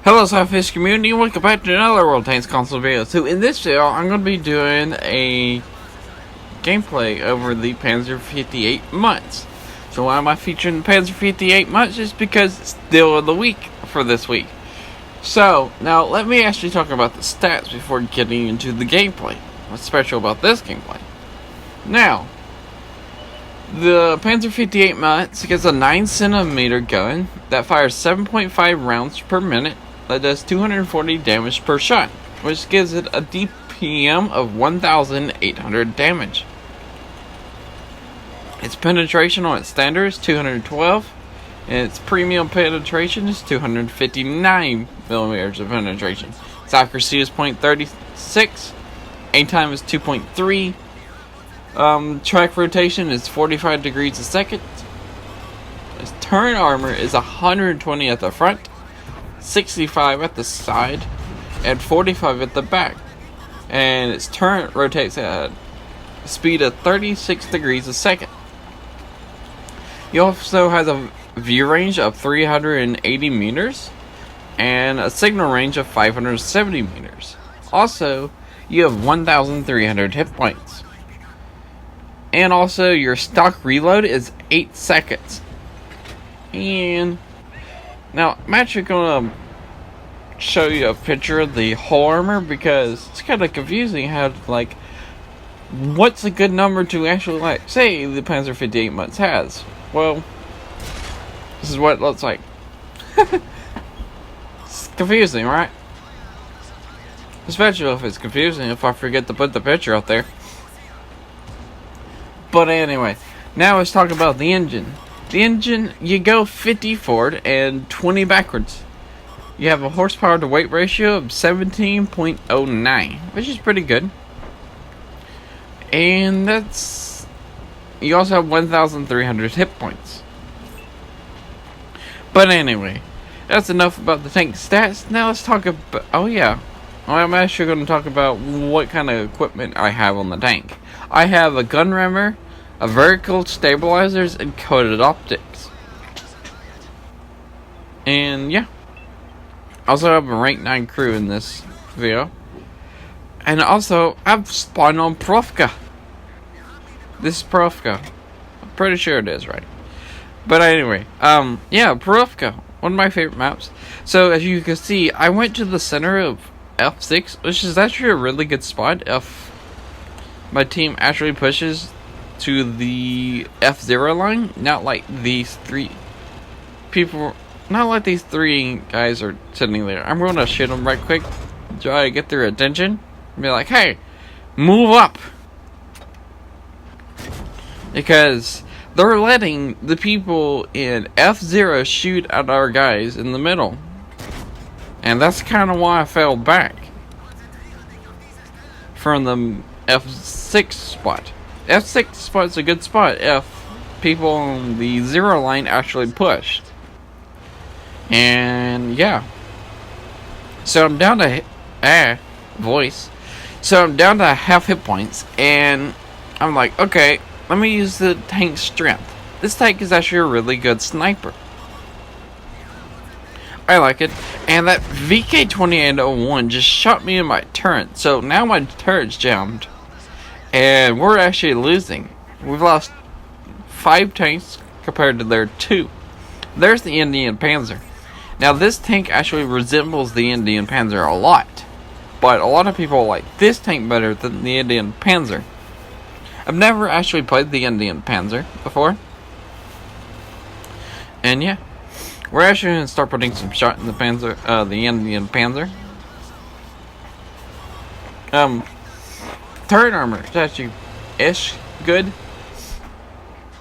Hello SLAPAFISH community, welcome back to another World Tanks console video. So in this video, I'm going to be doing a gameplay over the Panzer 58 Mutz. So why am I featuring the Panzer 58 Mutz? Just because it's still of the week for this week. So, now let me actually talk about the stats before getting into the gameplay. What's special about this gameplay? Now, the Panzer 58 Mutz gets a 9cm gun that fires 7.5 rounds per minute. That does 240 damage per shot, which gives it a DPM of 1,800 damage. Its penetration on its standard is 212, and its premium penetration is 259 millimeters of penetration. Its accuracy is 0.36, aim time is 2.3, track rotation is 45 degrees a second. Its turn armor is 120 at the front, 65 at the side, and 45 at the back. And its turret rotates at a speed of 36 degrees a second. It also has a view range of 380 meters and a signal range of 570 meters. Also, you have 1,300 hit points. And also, your stock reload is 8 seconds. And now, I'm actually going to show you a picture of the whole armor because it's kind of confusing how, like, what's a good number to actually, like, say the Panzer 58 Mutz has. Well, this is what it looks like. It's confusing, right? Especially if it's confusing if I forget to put the picture up there. But anyway, now let's talk about the engine. The engine, you go 50 forward and 20 backwards. You have a horsepower to weight ratio of 17.09, which is pretty good. And that's... you also have 1,300 hit points. But anyway, that's enough about the tank stats. Now let's talk about... oh yeah, I'm actually going to talk about what kind of equipment I have on the tank. I have a gun rammer, a vertical stabilizers, and coated optics. And yeah, I also have a rank 9 crew in this video. And also, I've spawned on Profka. This is Profka. I'm pretty sure it is, right? But anyway, yeah, Profka, one of my favorite maps. So as you can see, I went to the center of F6, which is actually a really good spot if my team actually pushes to the F0 line, not like these three people, not like these three guys are sitting there. I'm going to shoot them right quick, try to get their attention, and be like, hey, move up. Because they're letting the people in F0 shoot at our guys in the middle. And that's kind of why I fell back from the F6 spot. F6 spot's a good spot if people on the 0 line actually pushed. And yeah. So I'm down to So I'm down to half hit points, and I'm like, okay, let me use the tank's strength. This tank is actually a really good sniper. I like it. And that VK-2801 just shot me in my turret. So now my turret's jammed. And we're actually losing. We've lost 5 tanks compared to their 2. There's the Indian Panzer. Now this tank actually resembles the Indian Panzer a lot. But a lot of people like this tank better than the Indian Panzer. I've never actually played the Indian Panzer before. And yeah, we're actually going to start putting some shot in the Panzer, the Indian Panzer. Turret armor is actually ish good.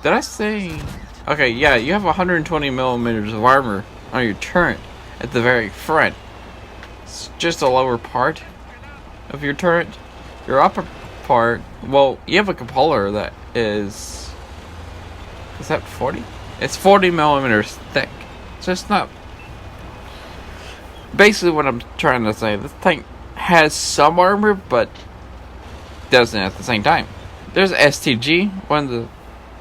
Did I say? Okay, yeah, you have 120 millimeters of armor on your turret at the very front. It's just a lower part of your turret. Your upper part, well, you have a cupola that is that 40? It's 40 millimeters thick. So it's not. Basically, what I'm trying to say, this tank has some armor, but doesn't at the same time. There's STG, one of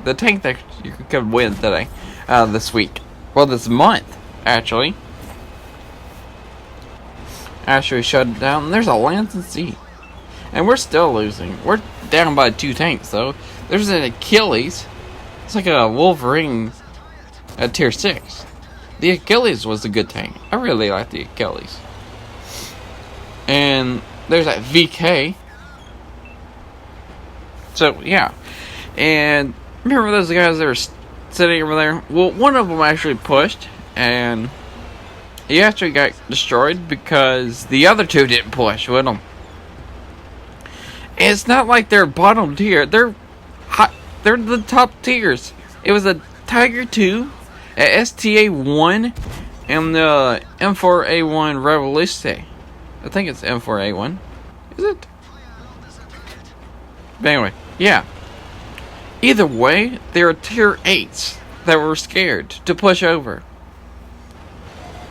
the tank that you could win today, this week. Well, this month, actually. Actually shut it down. And there's a Lance and C. And we're still losing. We're down by 2 tanks, though. There's an Achilles. It's like a Wolverine at tier 6. The Achilles was a good tank. I really like the Achilles. And there's that VK. So, yeah. And remember those guys that were sitting over there? Well, one of them actually pushed. And he actually got destroyed because the other 2 didn't push with him. And it's not like they're bottom tier. They're hot. They're the top tiers. It was a Tiger 2, a STA1, and the M4A1 Revolution. I think it's M4A1. Is it? But anyway, yeah. Either way, there are tier 8s that were scared to push over.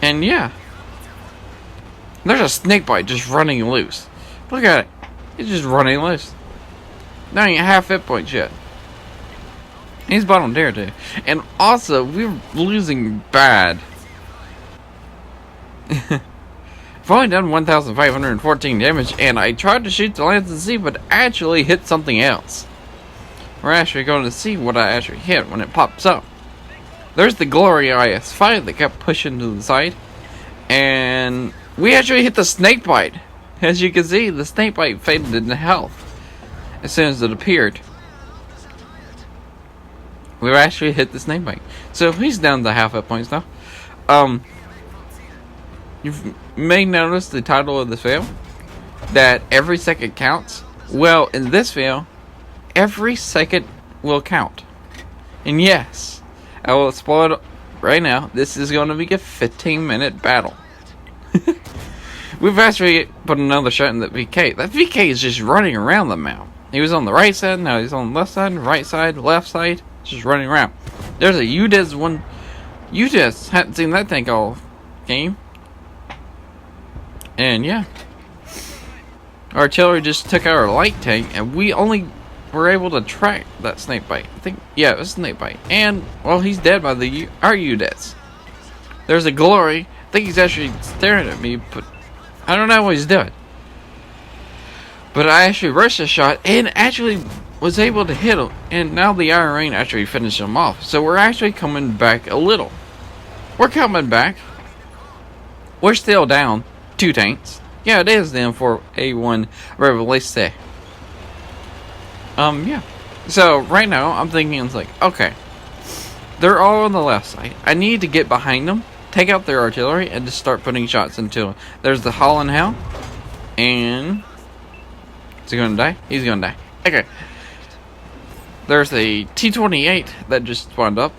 And yeah. There's a snakebite just running loose. Look at it. He's just running loose. Not even half hit points yet. He's bottom tier too. And also, we're losing bad. I've only done 1,514 damage, and I tried to shoot the Lance and C, but actually hit something else. We're actually going to see what I actually hit when it pops up. There's the Glory IS-5 that kept pushing to the side. And we actually hit the snakebite. As you can see, the snakebite faded into health as soon as it appeared. We actually hit the snakebite. So he's down to half hit points now. You may notice the title of this video, that every second counts. Well, in this video, every second will count. And yes, I will spoil it right now. This is going to be a 15-minute battle. We've actually put another shot in that VK. That VK is just running around the map. He was on the right side, now he's on the left side, right side, left side. Just running around. There's a UDES one. UDES hadn't seen that tank all game. And yeah. Artillery just took out our light tank, and we only were able to track that snakebite. I think, yeah, it was snakebite. And, well, he's dead by our UDES. There's a Glory. I think he's actually staring at me, but I don't know what he's doing. But I actually rushed a shot and actually was able to hit him. And now the Iron Rain actually finished him off. So we're actually coming back a little. We're coming back. We're still down 2 tanks. Yeah, it is the M4A1 Revelation. Yeah. So right now I'm thinking, it's like, okay, they're all on the left side. I need to get behind them, take out their artillery, and just start putting shots into them. There's the Holland Hell, and is he gonna die? He's gonna die. Okay. There's a T-28 that just spawned up.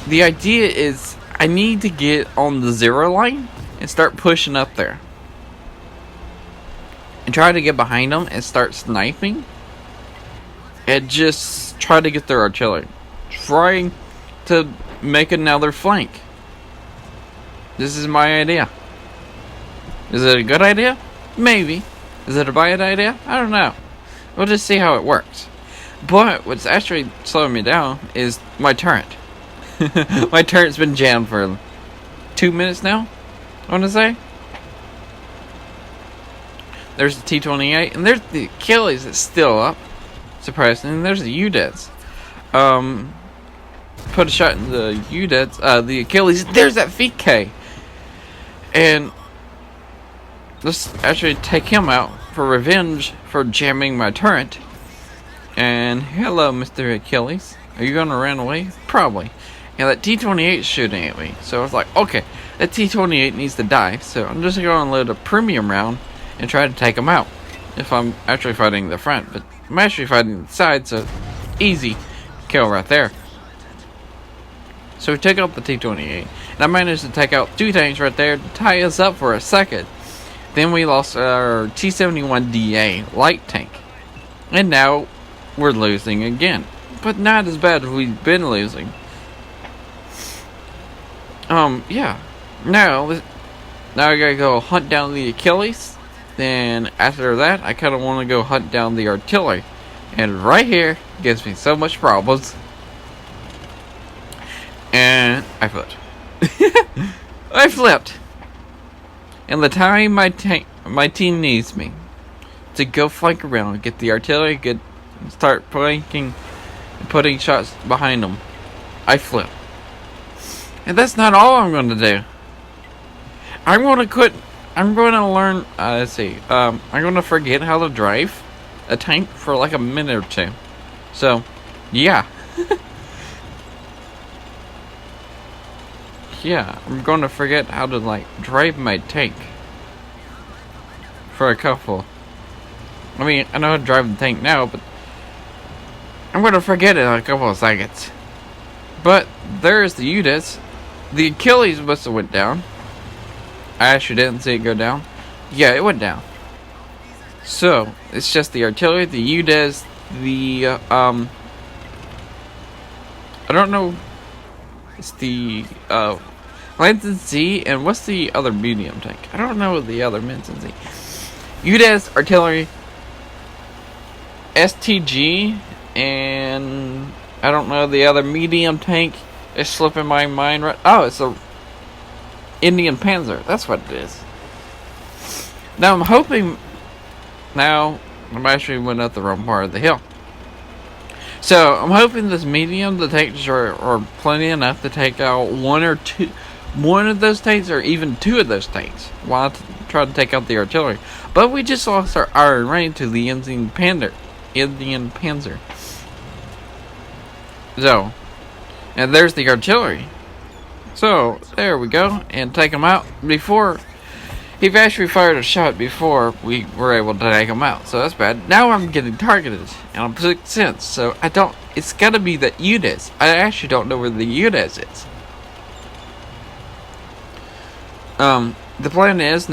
The idea is I need to get on the 0 line and start pushing up there. And try to get behind them and start sniping. And just try to get their artillery. Trying to make another flank. This is my idea. Is it a good idea? Maybe. Is it a bad idea? I don't know. We'll just see how it works. But what's actually slowing me down is my turret. My turret's been jammed for 2 minutes now, I want to say. There's the T-28, and there's the Achilles that's still up. Surprisingly, and there's the UDES. Put a shot in the UDES, the Achilles. There's that VK. And let's actually take him out for revenge for jamming my turret. And hello, Mr. Achilles. Are you gonna run away? Probably. And that T-28 is shooting at me. So I was like, okay, that T-28 needs to die. So I'm just gonna load a premium round and try to take him out. If I'm actually fighting the front. But I'm actually fighting the side, so easy kill right there. So we took out the T-28. And I managed to take out 2 tanks right there to tie us up for a second. Then we lost our T-71DA light tank. And now we're losing again. But not as bad as we've been losing. Yeah. Now I gotta go hunt down the Achilles. Then after that, I kind of want to go hunt down the artillery. And right here gives me so much problems. And I flipped. I flipped. And the time my team needs me to go flank around, get the artillery, start flanking, and putting shots behind them, I flip. And that's not all I'm going to do. I'm going to learn, I'm going to forget how to drive a tank for like a minute or two. So, yeah. Yeah, I'm going to forget how to, like, drive my tank. For a couple. I mean, I know how to drive the tank now, but I'm going to forget it in a couple of seconds. But, there's the UDES. The Achilles must have went down. I actually didn't see it go down. Yeah, it went down. So, it's just the artillery, the UDES, the, I don't know. It's the, Lanson Z, and what's the other medium tank? I don't know the other Lanson Z. UDES, artillery, STG, and I don't know the other medium tank. It's slipping my mind right. Oh, it's a Indian Panzer. That's what it is. Now I'm hoping. Now I'm actually went up the wrong part of the hill. So I'm hoping this medium, the tanks are plenty enough to take out one of those tanks, or even two of those tanks, while I try to take out the artillery. But we just lost our iron rain to the Indian Panzer. So, and there's the artillery. So there we go, and take them out before he actually fired a shot before we were able to take him out. So that's bad. Now I'm getting targeted, and I'm 6 cents. So I don't. It's gotta be the UDES. I actually don't know where the UDES is. The plan is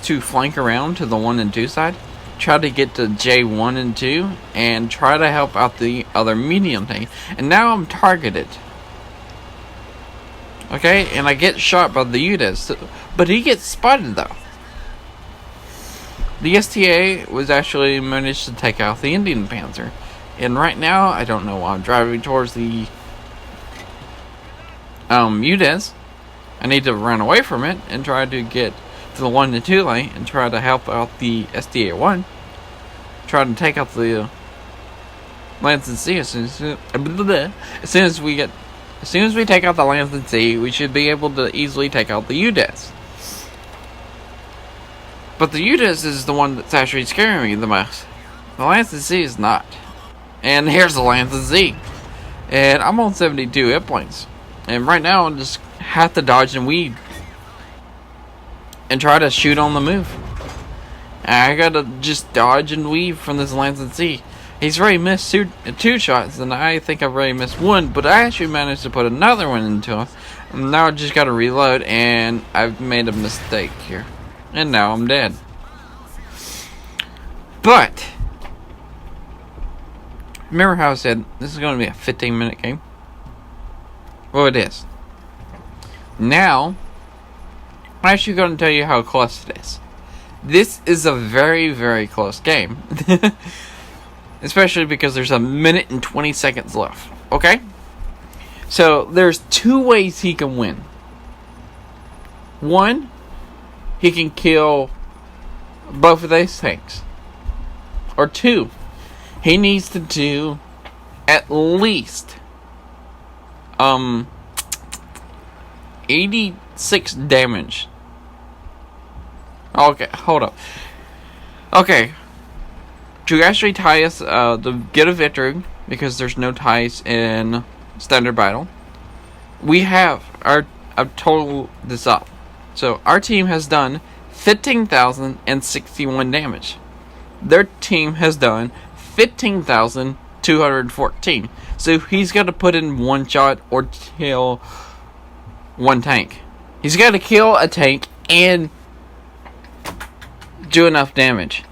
to flank around to the 1 and 2 side, try to get to J1 and 2, and try to help out the other medium tank. And now I'm targeted. Okay, and I get shot by the UDES, but he gets spotted though. The STA was actually managed to take out the Indian Panzer, and right now I don't know why I'm driving towards the UDES. I need to run away from it and try to get to the 1 and 2 lane and try to help out the STA-1. Try to take out the Lanson C as soon as we take out the Lanson C, we should be able to easily take out the UDES. But the UDES is the one that's actually scaring me the most. The Lanson C is not. And here's the Lanson Z. And I'm on 72 hit points. And right now I'm just have to dodge and weave and try to shoot on the move. I gotta just dodge and weave from this Lanson C. He's already missed two shots, and I think I've already missed one, but I actually managed to put another one into him. And now I just gotta reload, and I've made a mistake here. And now I'm dead. But remember how I said this is gonna be a 15-minute game? Well, it is. Now, I'm actually going to tell you how close it is. This is a very, very close game. Especially because there's 1 minute and 20 seconds left. Okay? So, there's 2 ways he can win. 1, he can kill both of these tanks. Or 2, he needs to do at least 86 damage. Okay, hold up. Okay, to actually tie us to get a victory, because there's no ties in standard battle, we have I've totaled this up. So our team has done 15,061 damage. Their team has done 15,214. So he's got to put in 1 shot or kill 1 tank. He's got to kill a tank and do enough damage.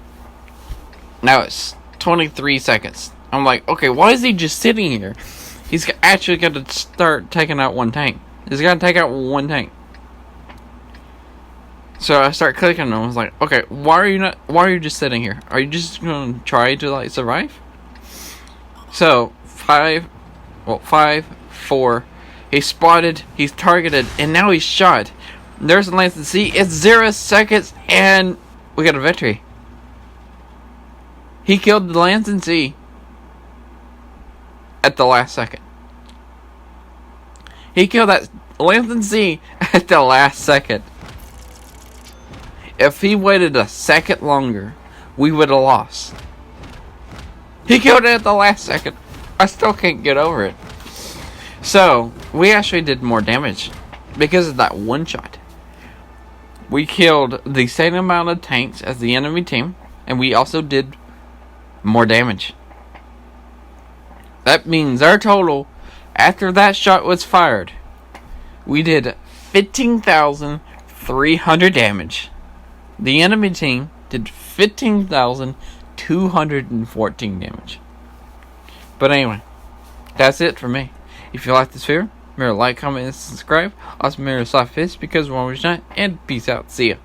Now it's 23 seconds. I'm like, okay, why is he just sitting here? He's actually got to start taking out 1 tank. He's got to take out 1 tank. So I start clicking and I was like, okay, why are you just sitting here? Are you just going to try to like survive? So 5, 4, he's spotted, he's targeted, and now he's shot. There's the Lance and C. It's 0 seconds, and we got a victory. He killed the Lance and C at the last second. He killed that Lance and C at the last second. If he waited a second longer, we would have lost. He killed it at the last second. I still can't get over it. So, we actually did more damage because of that one shot. We killed the same amount of tanks as the enemy team, and we also did more damage. That means our total, after that shot was fired, we did 15,300 damage. The enemy team did 15,214 damage. But anyway, that's it for me. If you like this video, remember to like, comment, and subscribe. Also remember to SLAPAFISH because we're always night, and peace out. See ya.